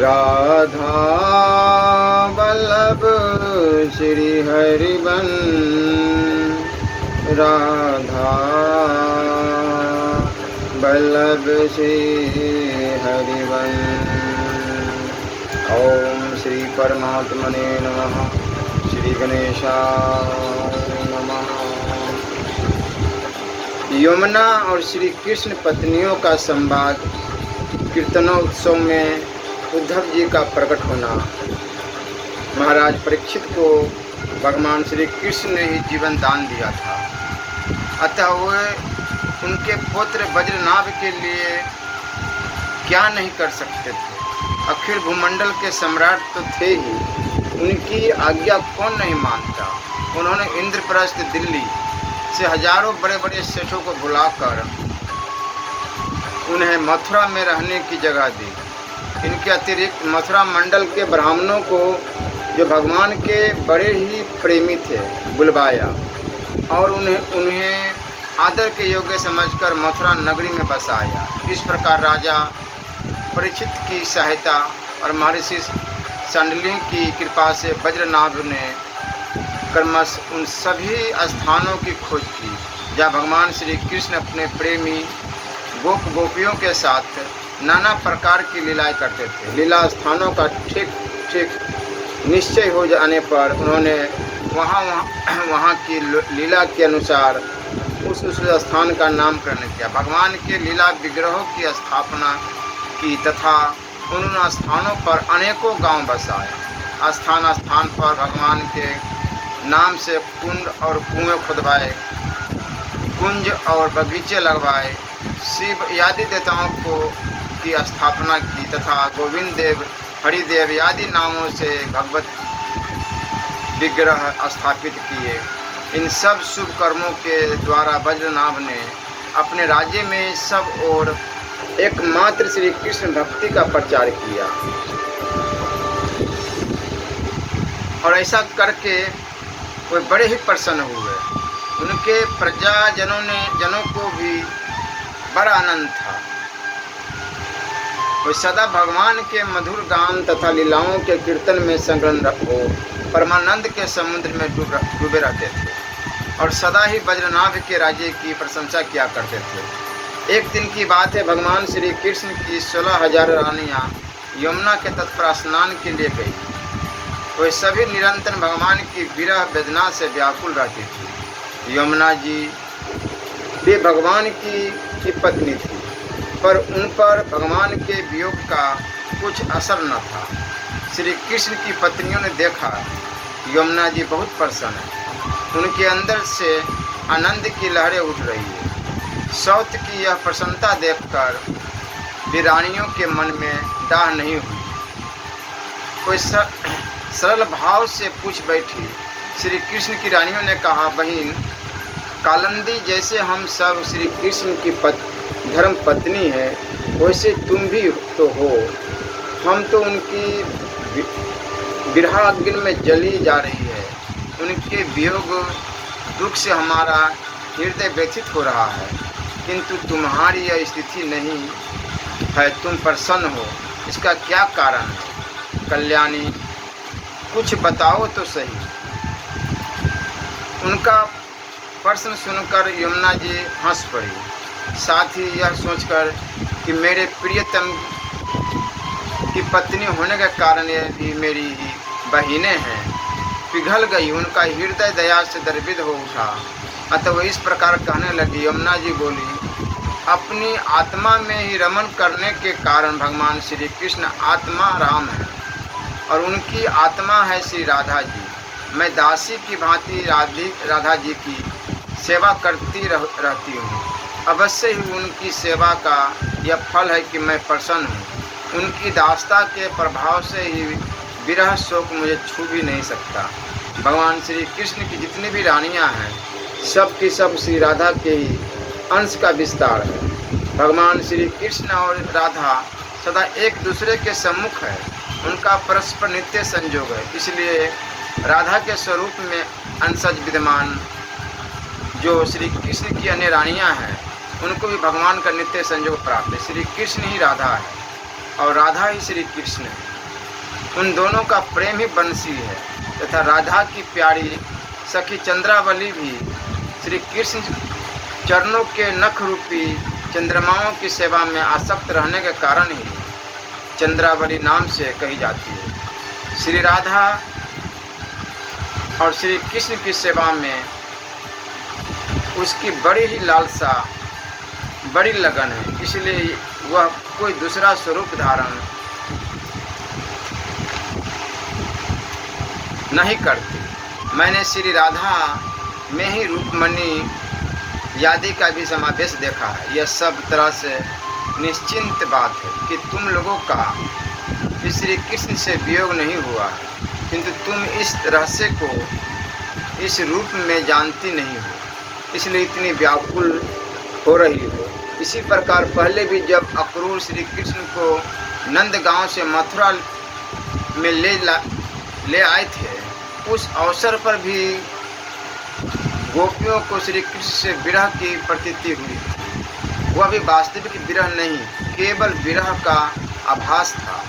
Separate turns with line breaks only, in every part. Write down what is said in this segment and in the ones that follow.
राधा वल्लभ श्री हरिवन, राधा वल्लभ श्री हरिवन। ओम श्री परमात्मने नमः। श्री गणेशाय नमः। यमुना और श्री कृष्ण पत्नियों का संवाद। कीर्तनोत्सव में उद्धव जी का प्रकट होना। महाराज परीक्षित को भगवान श्री कृष्ण ने ही जीवन दान दिया था, अतः वे उनके पुत्र वज्रनाभ के लिए क्या नहीं कर सकते थे। अखिल भूमंडल के सम्राट तो थे ही, उनकी आज्ञा कौन नहीं मानता। उन्होंने इंद्रप्रस्थ दिल्ली से हजारों बड़े बड़े सेठों को बुलाकर उन्हें मथुरा में रहने की जगह दी। इनके अतिरिक्त मथुरा मंडल के ब्राह्मणों को, जो भगवान के बड़े ही प्रेमी थे, बुलवाया और उन्हें आदर के योग्य समझकर मथुरा नगरी में बसाया। इस प्रकार राजा परीक्षित की सहायता और महर्षि सांडल्य की कृपा से वज्रनाभ ने क्रमश उन सभी स्थानों की खोज की जहाँ भगवान श्री कृष्ण अपने प्रेमी गोपियों के साथ नाना प्रकार की लीलाएं करते थे। लीला स्थानों का ठीक ठीक निश्चय हो जाने पर उन्होंने वहाँ की लीला के अनुसार उस स्थान का नामकरण किया। भगवान के लीला विग्रहों की स्थापना की तथा उन स्थानों पर अनेकों गांव बसाए। स्थान स्थान पर भगवान के नाम से कुंड और कुएं खुदवाए, कुंज और बगीचे लगवाए, शिव आदि देवताओं की स्थापना की तथा गोविंद देव, हरिदेव आदि नामों से भगवत विग्रह स्थापित किए। इन सब शुभ कर्मों के द्वारा वज्रनाभ ने अपने राज्य में सब और एकमात्र श्री कृष्ण भक्ति का प्रचार किया और ऐसा करके वे बड़े ही प्रसन्न हुए। उनके जनों को भी बड़ा आनंद था। वे सदा भगवान के मधुर गान तथा लीलाओं के कीर्तन में संलग्न हो परमानंद के समुद्र में डूबे रहते थे और सदा ही वज्रनाभ के राज्य की प्रशंसा किया करते थे। एक दिन की बात है, भगवान श्री कृष्ण की 16,000 रानियां यमुना के तट पर स्नान के लिए गई। वे सभी निरंतर भगवान की विरह वेदना से व्याकुल रहती थी। यमुना जी वे भगवान की पत्नी थी, पर उन पर भगवान के वियोग का कुछ असर न था। श्री कृष्ण की पत्नियों ने देखा यमुना जी बहुत प्रसन्न है, उनके अंदर से आनंद की लहरें उठ रही है। सौत की यह प्रसन्नता देखकर वीरानियों के मन में डाह नहीं हुई। कोई सरल भाव से पूछ बैठी। श्री कृष्ण की रानियों ने कहा, बहन कालिंदी, जैसे हम सब श्री कृष्ण की धर्म पत्नी है, वैसे तुम भी तो हो। हम तो उनकी विरहाग्नि में जली जा रही है। उनके वियोग दुख से हमारा हृदय व्यथित हो रहा है, किंतु तुम्हारी यह स्थिति नहीं है। तुम प्रसन्न हो, इसका क्या कारण है? कल्याणी, कुछ बताओ तो सही। उनका प्रश्न सुनकर यमुना जी हंस पड़ी। साथ ही यह सोचकर कि मेरे प्रियतम की पत्नी होने के कारण ये भी मेरी ही बहिनें हैं, पिघल गई। उनका हृदय दया से द्रवित हो उठा। अतः वह इस प्रकार कहने लगी। यमुना जी बोली, अपनी आत्मा में ही रमन करने के कारण भगवान श्री कृष्ण आत्मा राम है और उनकी आत्मा है श्री राधा जी। मैं दासी की भांति राधा जी की सेवा करती रहती हूँ। अवश्य ही उनकी सेवा का यह फल है कि मैं प्रसन्न हूँ। उनकी दासता के प्रभाव से ही विरह शोक मुझे छू भी नहीं सकता। भगवान श्री कृष्ण की जितनी भी रानियाँ हैं, सब की सब श्री राधा के ही अंश का विस्तार है। भगवान श्री कृष्ण और राधा सदा एक दूसरे के सम्मुख है। उनका परस्पर नित्य संयोग है। इसलिए राधा के स्वरूप में अंशज विद्यमान जो श्री कृष्ण की अन्य रानियाँ हैं, उनको भी भगवान का नित्य संयोग प्राप्त है। श्री कृष्ण ही राधा है और राधा ही श्री कृष्ण है। उन दोनों का प्रेम ही बंसी है तथा राधा की प्यारी सखी चंद्रावली भी श्री कृष्ण चरणों के नख रूपी चंद्रमाओं की सेवा में आसक्त रहने के कारण ही चंद्रावली नाम से कही जाती है। श्री राधा और श्री कृष्ण की सेवा में उसकी बड़ी ही लालसा, बड़ी लगन है, इसलिए वह कोई दूसरा स्वरूप धारण नहीं करती। मैंने श्री राधा में ही रूपमणि यादि का भी समावेश देखा है। यह सब तरह से निश्चिंत बात है कि तुम लोगों का श्री कृष्ण से वियोग नहीं हुआ है, किंतु तुम इस रहस्य को इस रूप में जानती नहीं हो, इसलिए इतनी व्याकुल हो रही हो। इसी प्रकार पहले भी जब अक्रूर श्री कृष्ण को नंदगांव से मथुरा में ले आए थे, उस अवसर पर भी गोपियों को श्री कृष्ण से विरह की प्रतीति हुई। वह भी वास्तविक विरह नहीं, केवल विरह का आभास था।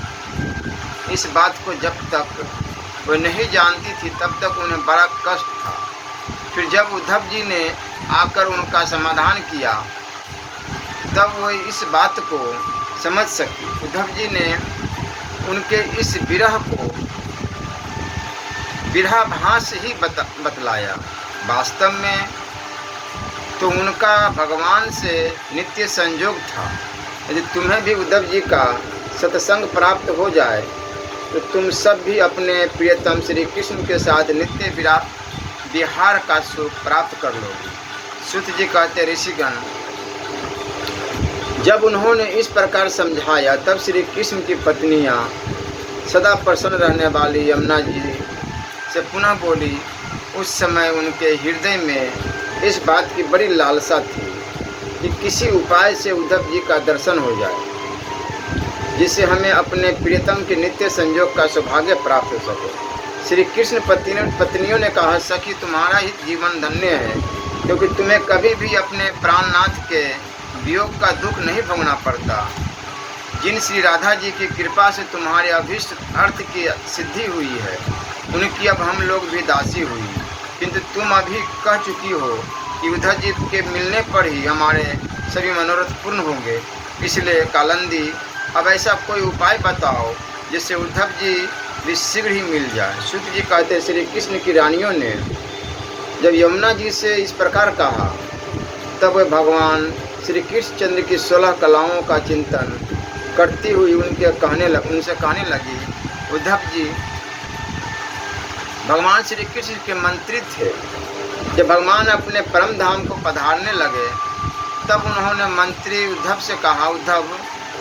इस बात को जब तक वह नहीं जानती थी तब तक उन्हें बड़ा कष्ट था। फिर जब उद्धव जी ने आकर उनका समाधान किया तब वह इस बात को समझ सकी। उद्धव जी ने उनके इस विरह को विरहाभास ही बतलाया। वास्तव में तो उनका भगवान से नित्य संयोग था। यदि तुम्हें भी उद्धव जी का सत्संग प्राप्त हो जाए तो तुम सब भी अपने प्रियतम श्री कृष्ण के साथ नित्य विहार का सुख प्राप्त कर लोगे। सूत जी कहते, ऋषिगण जब उन्होंने इस प्रकार समझाया तब श्री कृष्ण की पत्नियां सदा प्रसन्न रहने वाली यमुना जी से पुनः बोली। उस समय उनके हृदय में इस बात की बड़ी लालसा थी कि किसी उपाय से उद्धव जी का दर्शन हो जाए, जिससे हमें अपने प्रियतम के नित्य संयोग का सौभाग्य प्राप्त हो सके। श्री कृष्ण पत्नियों ने कहा, सखी तुम्हारा ही जीवन धन्य है, क्योंकि तुम्हें कभी भी अपने प्राणनाथ के वियोग का दुख नहीं भोगना पड़ता। जिन श्री राधा जी की कृपा से तुम्हारे अभीष्ट अर्थ की सिद्धि हुई है, उनकी अब हम लोग भी दासी हुई, किंतु तुम अभी कह चुकी हो कि उद्धव जी के मिलने पर ही हमारे सभी मनोरथ पूर्ण होंगे। इसलिए कालंदी अब ऐसा कोई उपाय बताओ जिससे उद्धव जी भी शीघ्र ही मिल जाए। सूत जी कहते, श्री कृष्ण की रानियों ने जब यमुना जी से इस प्रकार कहा तब वह भगवान श्री कृष्ण चंद्र की 16 कलाओं का चिंतन करती हुई उनसे कहने लगी, उद्धव जी भगवान श्री कृष्ण के मंत्री थे। जब भगवान अपने परम धाम को पधारने लगे तब उन्होंने मंत्री उद्धव से कहा, उद्धव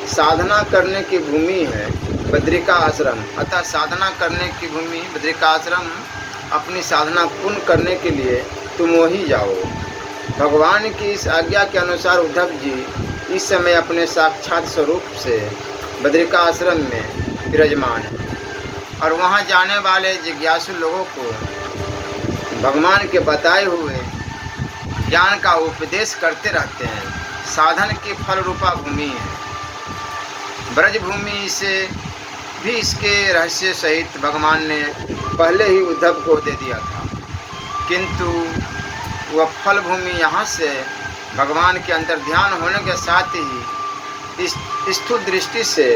साधना करने की भूमि है बद्रिका आश्रम, अतः साधना करने की भूमि बद्रिका आश्रम, अपनी साधना पूर्ण करने के लिए तुम वहीं जाओ। भगवान की इस आज्ञा के अनुसार उद्धव जी इस समय अपने साक्षात स्वरूप से बद्रिका आश्रम में विराजमान है और वहां जाने वाले जिज्ञासु लोगों को भगवान के बताए हुए ज्ञान का उपदेश करते रहते हैं। साधन की फल रूपा भूमि है ब्रज भूमि, इसे भी इसके रहस्य सहित भगवान ने पहले ही उद्धव को दे दिया था, किंतु वह फल भूमि यहाँ से भगवान के अंतर्ध्यान होने के साथ ही स्थूल दृष्टि से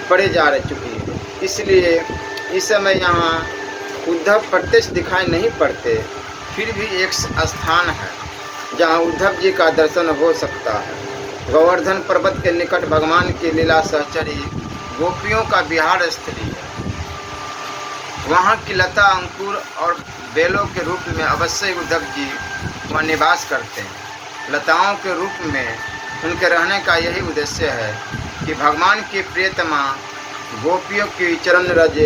पड़े जा चुकी है। इसलिए इस समय यहाँ उद्धव प्रत्यक्ष दिखाई नहीं पड़ते, फिर भी एक स्थान है जहाँ उद्धव जी का दर्शन हो सकता है। गोवर्धन पर्वत के निकट भगवान की लीला सहचरी गोपियों का विहार स्थली है। वहाँ की लता, अंकुर और बेलों के रूप में अवश्य उद्धव जी वहाँ निवास करते हैं। लताओं के रूप में उनके रहने का यही उद्देश्य है कि भगवान की प्रियतमा गोपियों की चरण रज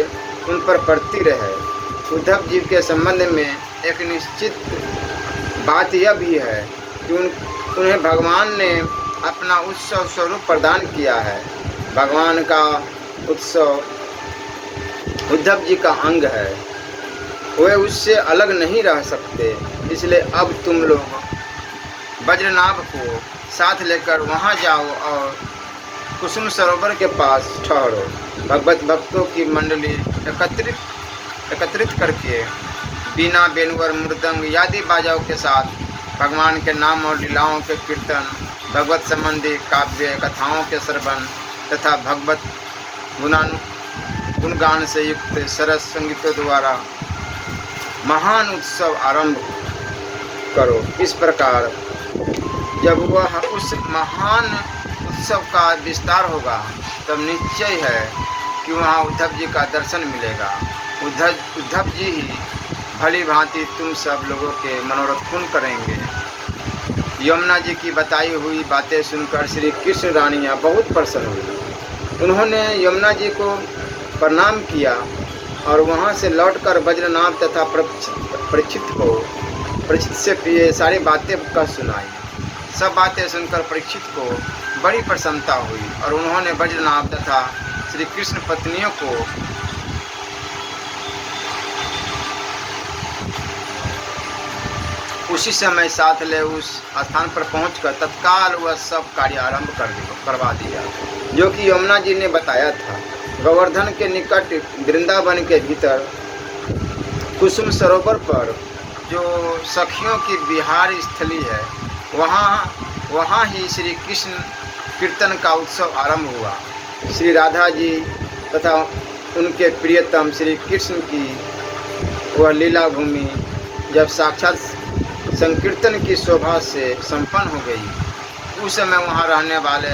उन पर पड़ती रहे। उद्धव जी के संबंध में एक निश्चित बात यह भी है कि उन्हें भगवान ने अपना उत्सव स्वरूप प्रदान किया है। भगवान का उत्सव उद्धव जी का अंग है, वे उससे अलग नहीं रह सकते। इसलिए अब तुम लोग वज्रनाभ को साथ लेकर वहां जाओ और कुसुम सरोवर के पास ठहरो। भगवत भक्तों की मंडली एकत्रित करके बीना, बेनु और मृदंग आदि बाजाओं के साथ भगवान के नाम और लीलाओं के कीर्तन, भगवत संबंधी काव्य कथाओं के श्रवण तथा भगवत गुणगान से युक्त सरस संगीतों द्वारा महान उत्सव आरंभ करो। इस प्रकार जब वह उस महान उत्सव का विस्तार होगा तब निश्चय है कि वहाँ उद्धव जी का दर्शन मिलेगा। उद्धव जी ही भली भांति तुम सब लोगों के मनोरथ पूर्ण करेंगे। यमुना जी की बताई हुई बातें सुनकर श्री कृष्ण रानियाँ बहुत प्रसन्न हुई। उन्होंने यमुना जी को प्रणाम किया और वहाँ से लौटकर वज्रनाभ तथा परीक्षित से ये सारी बातें कह सुनाई। सब बातें सुनकर परीक्षित को बड़ी प्रसन्नता हुई और उन्होंने वज्रनाभ तथा श्री कृष्ण पत्नियों को उसी समय साथ ले उस स्थान पर पहुंचकर तत्काल वह सब कार्य आरंभ करवा दिया जो कि यमुना जी ने बताया था। गोवर्धन के निकट वृंदावन के भीतर कुसुम सरोवर पर जो सखियों की विहार स्थली है वहाँ ही श्री कृष्ण कीर्तन का उत्सव आरंभ हुआ। श्री राधा जी तथा उनके प्रियतम श्री कृष्ण की वह लीला भूमि जब साक्षात संकीर्तन की शोभा से संपन्न हो गई, उस समय वहाँ रहने वाले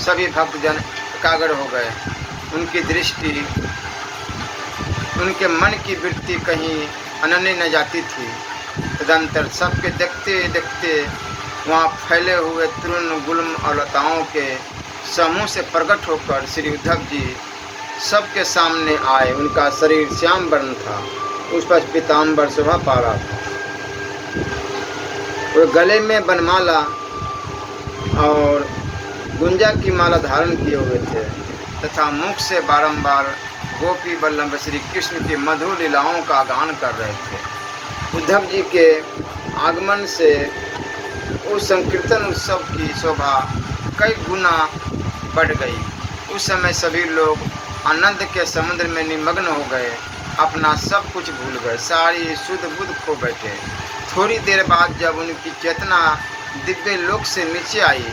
सभी भक्तजन एकाग्र हो गए। उनकी दृष्टि, उनके मन की वृत्ति कहीं अनन्य न जाती थी। तदंतर सबके देखते देखते वहाँ फैले हुए तृण गुल्म और लताओं के समूह से प्रकट होकर श्री उद्धव जी सबके सामने आए। उनका शरीर श्याम वर्ण था, उस पर पीताम्बर शोभा पा रहा था। वे गले में बनमाला और गुंजा की माला धारण किए हुए थे तथा मुख से बारंबार गोपी वल्लभ श्री कृष्ण की मधुर लीलाओं का गान कर रहे थे। उद्धव जी के आगमन से उस संकीर्तन उत्सव की शोभा कई गुना बढ़ गई। उस समय सभी लोग आनंद के समुद्र में निमग्न हो गए, अपना सब कुछ भूल गए, सारी शुद्ध बुद्ध खो बैठे। थोड़ी देर बाद जब उनकी चेतना दिव्य लोक से नीचे आई,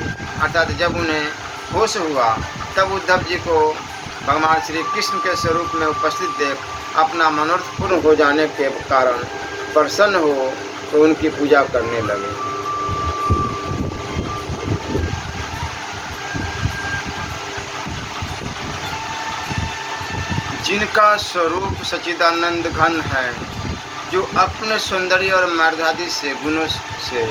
अर्थात जब उन्हें होश हुआ, तब उद्धव जी को भगवान श्री कृष्ण के स्वरूप में उपस्थित देख अपना मनोरथ पूर्ण हो जाने के कारण प्रसन्न हो तो उनकी पूजा करने लगे। जिनका स्वरूप सच्चिदानंद घन है, जो अपने सौंदर्य और मर्यादा से गुणों से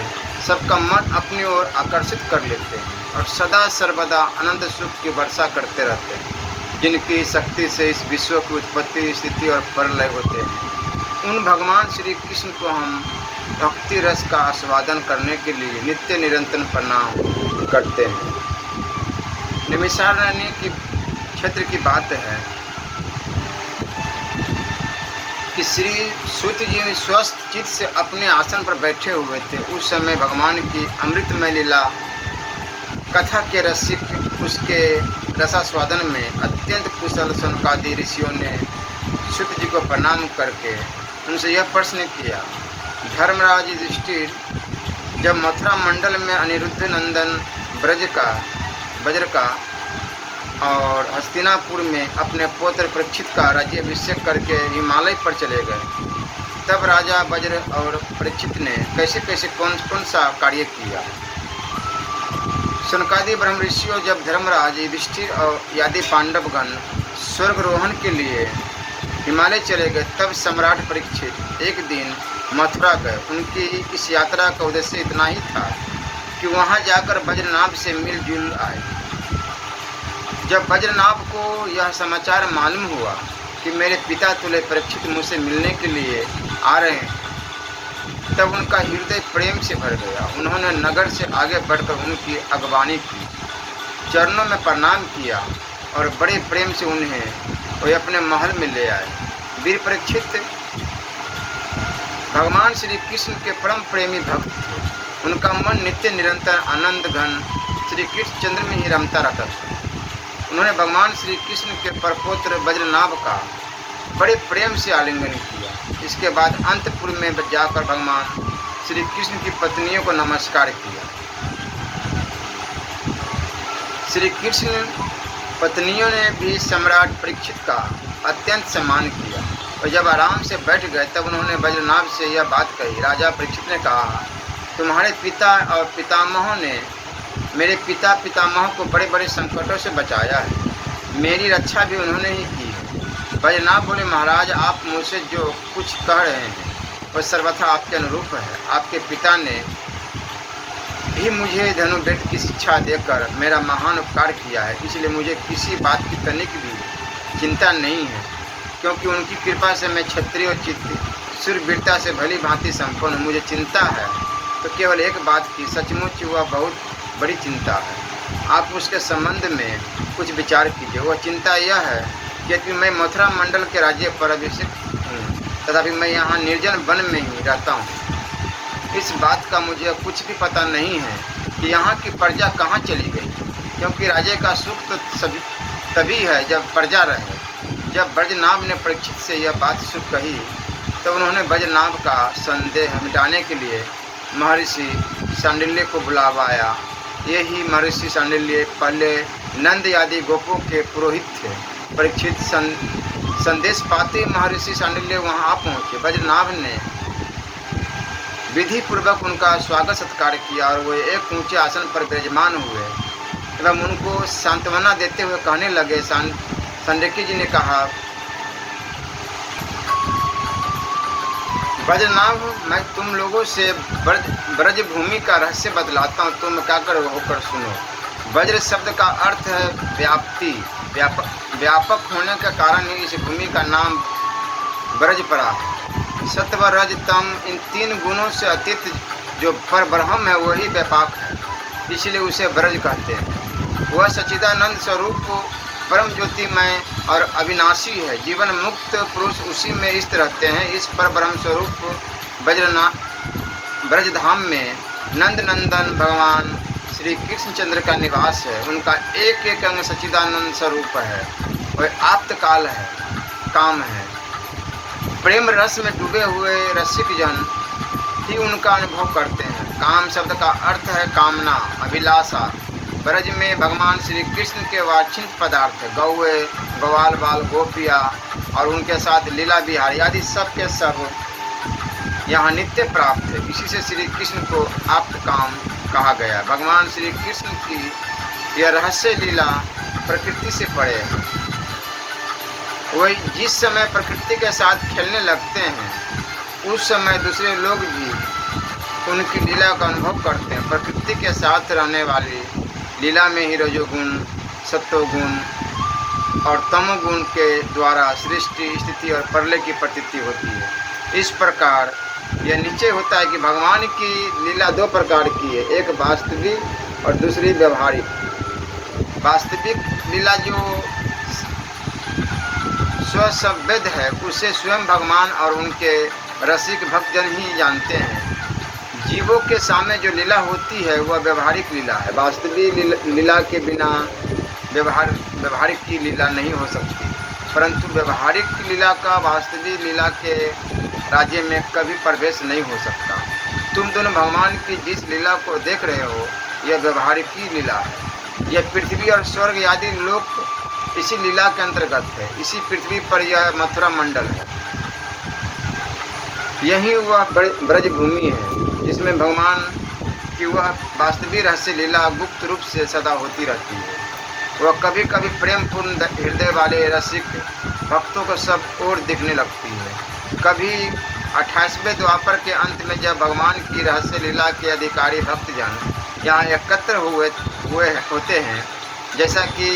सबका मन अपनी ओर आकर्षित कर लेते हैं और सदा सर्वदा अनंत सुख की वर्षा करते रहते हैं, जिनकी शक्ति से इस विश्व की उत्पत्ति, स्थिति और प्रलय होते हैं। उन भगवान श्री कृष्ण को हम भक्ति रस का आस्वादन करने के लिए नित्य निरंतर प्रणाम करते हैं। निमिषारण्य की क्षेत्र की बात है कि श्री सूत जी स्वस्थ चित्त से अपने आसन पर बैठे हुए थे। उस समय भगवान की अमृतमय लीला कथा के रसिक उसके रसास्वादन में अत्यंत कुशल सनकादि ऋषियों ने सूत जी को प्रणाम करके उनसे यह प्रश्न किया, धर्मराज युधिष्ठिर, जब मथुरा मंडल में अनिरुद्ध नंदन वज्र का और हस्तिनापुर में अपने पुत्र परीक्षित का राज्याभिषेक करके हिमालय पर चले गए, तब राजा वज्र और परीक्षित ने कैसे कैसे कौन सा कार्य किया। सनकादि ब्रह्म ऋषियों, जब धर्मराज युधिष्ठिर और आदि पांडवगण स्वर्गरोहण के लिए हिमालय चले गए, तब सम्राट परीक्षित एक दिन मथुरा गए। उनकी इस यात्रा का उद्देश्य इतना ही था कि वहां जाकर वज्रनाभ से मिलजुल आए। जब वज्रनाभ को यह समाचार मालूम हुआ कि मेरे पिता तुल्य परीक्षित मुझसे मिलने के लिए आ रहे हैं, तब उनका हृदय प्रेम से भर गया। उन्होंने नगर से आगे बढ़कर उनकी अगवानी की, चरणों में प्रणाम किया और बड़े प्रेम से उन्हें वे अपने महल में ले आए। वीर परीक्षित भगवान श्री कृष्ण के परम प्रेमी भक्त थे। उनका मन नित्य निरंतर आनंद घन श्री कृष्ण चंद्र में ही रमता रहता था। उन्होंने भगवान श्री कृष्ण के परपोत्र वज्रनाभ का बड़े प्रेम से आलिंगन किया। इसके बाद अंतपुर में जाकर भगवान श्री कृष्ण की पत्नियों को नमस्कार किया। श्री कृष्ण पत्नियों ने भी सम्राट परीक्षित का अत्यंत सम्मान किया और जब आराम से बैठ गए तब उन्होंने वज्रनाभ से यह बात कही। राजा परीक्षित ने कहा, तुम्हारे पिता और पितामहों ने मेरे पिता पितामह को बड़े बड़े संकटों से बचाया है, मेरी रक्षा भी उन्होंने ही की है। वज्रनाभ बोले, महाराज आप मुझसे जो कुछ कह रहे हैं वह सर्वथा आपके अनुरूप है। आपके पिता ने भी मुझे धनुर्वेद की शिक्षा देकर मेरा महान उपकार किया है, इसलिए मुझे किसी बात की तनिक भी चिंता नहीं है, क्योंकि उनकी कृपा से मैं क्षत्रिय और शूरवीरता से भली भांति संपन्न हूँ। मुझे चिंता है तो केवल एक बात की, सचमुच वह बहुत बड़ी चिंता है, आप उसके संबंध में कुछ विचार कीजिए। वह चिंता यह है कि मैं मथुरा मंडल के राज्य पर अभिषिक्त हूँ, तथापि मैं यहाँ निर्जन वन में ही रहता हूँ। इस बात का मुझे कुछ भी पता नहीं है कि यहाँ की प्रजा कहाँ चली गई, क्योंकि राज्य का सुख तो तभी है जब प्रजा रहे। जब वज्रनाभ ने परीक्षित से यह बात सुन कही तो उन्होंने वज्रनाभ का संदेह मिटाने के लिए महर्षि शांडिल्य को बुलावाया। ये ही महर्षि शांडिल्य पहले नंद आदि गोपों के पुरोहित थे। परीक्षित संदेश पाते महर्षि शांडिल्य वहाँ आ पहुँचे। वज्रनाभ ने विधि पूर्वक उनका स्वागत सत्कार किया और वे एक ऊंचे आसन पर विराजमान हुए एवं उनको सांत्वना देते हुए कहने लगे। शांडिल्य जी ने कहा, वज्रनाभ, मैं तुम लोगों से ब्रज भूमि का रहस्य बतलाता हूँ, तुम एकाग्र होकर सुनो। वज्र शब्द का अर्थ है व्याप्ति, व्यापक होने के कारण ही इस भूमि का नाम ब्रज पड़ा है। सत्व रज तम, इन तीन गुणों से अतीत जो परब्रह्म है वही व्यापक है, इसलिए उसे ब्रज कहते हैं। वह सच्चिदानंद स्वरूप परम ज्योतिमय और अविनाशी है। जीवन मुक्त पुरुष उसी में स्थित रहते हैं। इस पर ब्रह्म स्वरूप ब्रजधाम में नंद नंदन भगवान श्री कृष्णचंद्र का निवास है। उनका एक एक अंग सच्चिदानंद स्वरूप है, वह आप्तकाल है, काम है। प्रेम रस में डूबे हुए रसिक जन ही उनका अनुभव करते हैं। काम शब्द का अर्थ है कामना, अभिलाषा। ब्रज में भगवान श्री कृष्ण के वांछित पदार्थ गौए, ग्वाल बाल, गोपिया और उनके साथ लीला बिहारी आदि सब के सब यहाँ नित्य प्राप्त है। इसी से श्री कृष्ण को आप्त काम कहा गया। भगवान श्री कृष्ण की यह रहस्य लीला प्रकृति से परे है। वही जिस समय प्रकृति के साथ खेलने लगते हैं उस समय दूसरे लोग भी उनकी लीला का अनुभव करते हैं। प्रकृति के साथ रहने वाली लीला में ही रजोगुण, सत्वगुण और तमोगुण के द्वारा सृष्टि, स्थिति और प्रलय की प्रतीति होती है। इस प्रकार यह निश्चय होता है कि भगवान की लीला दो प्रकार की है, एक वास्तविक और दूसरी व्यवहारिक। वास्तविक लीला जो स्वसंवेद है उसे स्वयं भगवान और उनके रसिक भक्तजन ही जानते हैं। जीवों के सामने जो लीला होती है वह व्यवहारिक लीला है। वास्तविक लीला के बिना व्यवहारिक की लीला नहीं हो सकती, परंतु व्यवहारिक लीला का वास्तविक लीला के राज्य में कभी प्रवेश नहीं हो सकता। तुम दोनों भगवान की जिस लीला को देख रहे हो यह व्यवहारिक की लीला है। यह पृथ्वी और स्वर्ग आदि लोक इसी लीला के अंतर्गत है। इसी पृथ्वी पर यह मथुरा मंडल है, यही वह ब्रज भूमि है जिसमें भगवान की वह वास्तविक रहस्य लीला गुप्त रूप से सदा होती रहती है। वह कभी कभी प्रेम पूर्ण हृदय वाले रसिक भक्तों को सब ओर दिखने लगती है। कभी 28वें द्वापर के अंत में जब भगवान की रहस्य लीला के अधिकारी भक्तजन यहाँ एकत्र हुए होते हैं, जैसा कि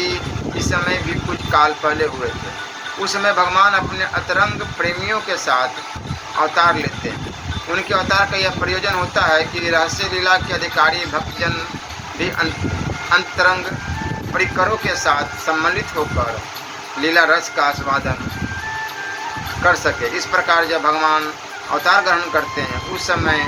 इस समय भी कुछ काल पहले हुए थे, उस समय भगवान अपने अंतरंग प्रेमियों के साथ अवतार लेते हैं। उनके अवतार का यह प्रयोजन होता है कि रहस्य लीला के अधिकारी भक्तजन भी अंतरंग परिकरों के साथ सम्मिलित होकर लीला रस का आस्वादन कर सके। इस प्रकार जब भगवान अवतार ग्रहण करते हैं उस समय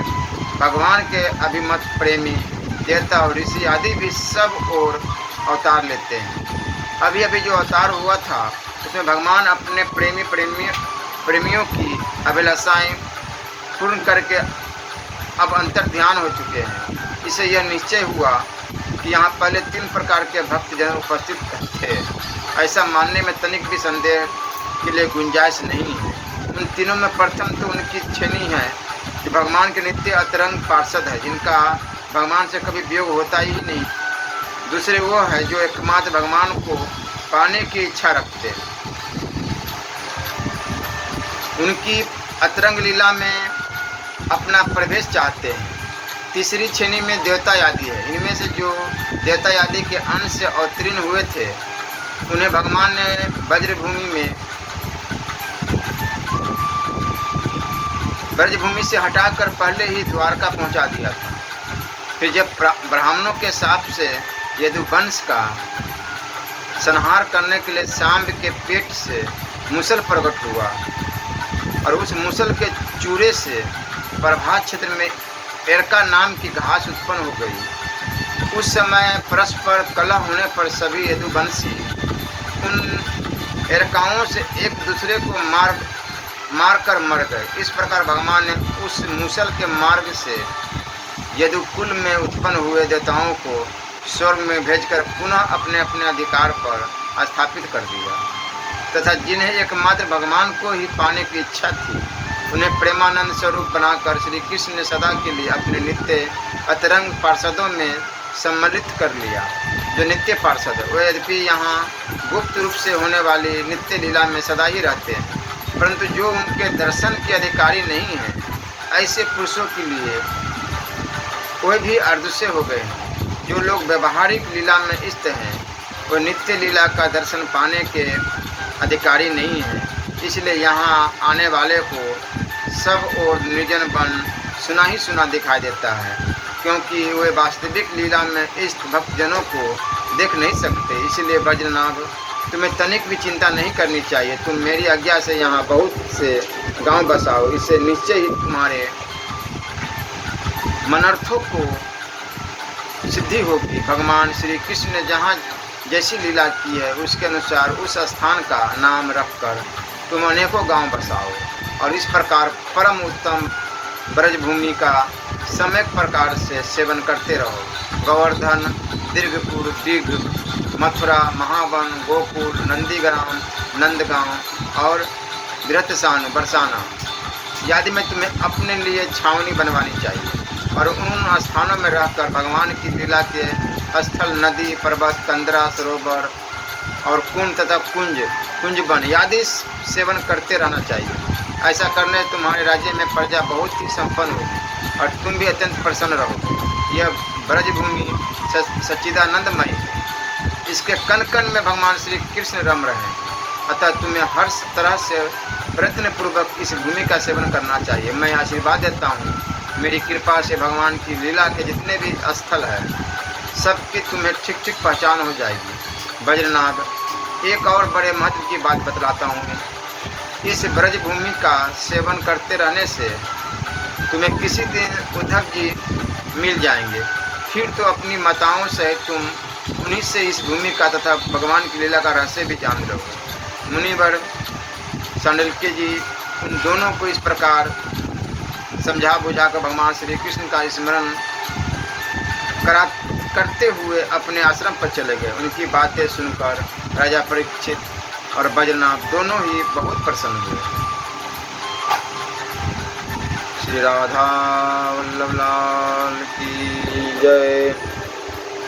भगवान के अभिमत प्रेमी देवता और ऋषि आदि भी सब ओर अवतार लेते हैं। अभी अभी जो अवतार हुआ था उसमें भगवान अपने प्रेमियों की अभिलाषाएं पूर्ण करके अब अंतर ध्यान हो चुके हैं। इससे यह निश्चय हुआ कि यहाँ पहले 3 प्रकार के भक्तजन उपस्थित थे। ऐसा मानने में तनिक भी संदेह के लिए गुंजाइश नहीं है। उन तीनों में प्रथम तो उनकी छेनी है कि भगवान के नित्य अतरंग पार्षद है, जिनका भगवान से कभी वियोग होता ही नहीं। दूसरे वो है जो एकमात्र भगवान को पाने की इच्छा रखते, उनकी अतरंग लीला में अपना प्रवेश चाहते हैं। तीसरी श्रेणी में देवता आदि है। इनमें से जो देवता आदि के अंश से अवतीर्ण हुए थे उन्हें भगवान ने ब्रजभूमि से हटाकर पहले ही द्वारका पहुंचा दिया था। फिर जब ब्राह्मणों के शाप से यदुवंश का संहार करने के लिए सांब के पेट से मुसल प्रकट हुआ और उस मुसल के चूरे से प्रभात क्षेत्र में एरका नाम की घास उत्पन्न हो गई। उस समय परस्पर कलह होने पर सभी यदुवंशी उन एरकाओं से एक दूसरे को मार कर मर गए। इस प्रकार भगवान ने उस मुसल के मार्ग से यदुकुल में उत्पन्न हुए देवताओं को स्वर्ग में भेजकर पुनः अपने अपने अधिकार पर स्थापित कर दिया तथा जिन्हें एकमात्र भगवान को ही पाने की इच्छा थी उन्हें प्रेमानंद स्वरूप बनाकर श्री कृष्ण ने सदा के लिए अपने नित्य अतरंग पार्षदों में सम्मिलित कर लिया। जो नित्य पार्षद वे यद्यपि यहाँ गुप्त रूप से होने वाली नित्य लीला में सदा ही रहते हैं, परंतु जो उनके दर्शन के अधिकारी नहीं हैं, ऐसे पुरुषों के लिए कोई भी अदृश्य हो गए हैं। जो लोग व्यवहारिक लीला में स्थित हैं वो नित्य लीला का दर्शन पाने के अधिकारी नहीं हैं। इसलिए यहाँ आने वाले को सब और निर्जन वन सुना ही सुना दिखाई देता है, क्योंकि वे वास्तविक लीला में स्थित भक्तजनों को देख नहीं सकते। इसलिए ब्रजनाभ, तुम्हें तनिक भी चिंता नहीं करनी चाहिए। तुम मेरी आज्ञा से यहाँ बहुत से गांव बसाओ, इससे निश्चय ही तुम्हारे मनर्थों को सिद्धि होगी। भगवान श्री कृष्ण ने जहाँ जैसी लीला की है उसके अनुसार उस स्थान का नाम रखकर तुम अनेकों गांव बसाओ और इस प्रकार परम उत्तम ब्रजभूमि का सम्यक प्रकार से सेवन करते रहो। गोवर्धन, दीर्घपुर, दीर्घ, मथुरा, महावन, गोकुल, नंदीग्राम, नंदगांव और वृत्तसानु, बरसाना आदि में तुम्हें अपने लिए छावनी बनवानी चाहिए और उन स्थानों में रहकर भगवान की लीला के स्थल, नदी, पर्वत, कंदरा, सरोवर और कुंड तथा कुंज वन आदि सेवन करते रहना चाहिए। ऐसा करने तुम्हारे राज्य में प्रजा बहुत ही संपन्न होगी और तुम भी अत्यंत प्रसन्न रहोगे। यह ब्रजभूमि सच्चिदानंदमय है, इसके कण कण में भगवान श्री कृष्ण रम रहे हैं, अतः तुम्हें हर तरह से प्रयत्नपूर्वक इस भूमि का सेवन करना चाहिए। मैं आशीर्वाद देता हूँ, मेरी कृपा से भगवान की लीला के जितने भी स्थल है सबकी तुम्हें ठीक ठीक पहचान हो जाएगी। ब्रजनाभ, एक और बड़े महत्व की बात बतलाता हूँ। इस ब्रजभूमि का सेवन करते रहने से तुम्हें किसी दिन उद्धव जी मिल जाएंगे। फिर तो अपनी माताओं से तुम उन्हीं से इस भूमि का तथा भगवान की लीला का रहस्य भी जान लोगे। मुनिवर सांडल्य जी उन दोनों को इस प्रकार समझा बुझाकर भगवान श्री कृष्ण का स्मरण करते हुए अपने आश्रम पर चले गए। उनकी बातें सुनकर राजा परीक्षित और ब्रजनाभ दोनों ही बहुत प्रसन्न हुए। श्री राधा वल्लभ लाल की जय।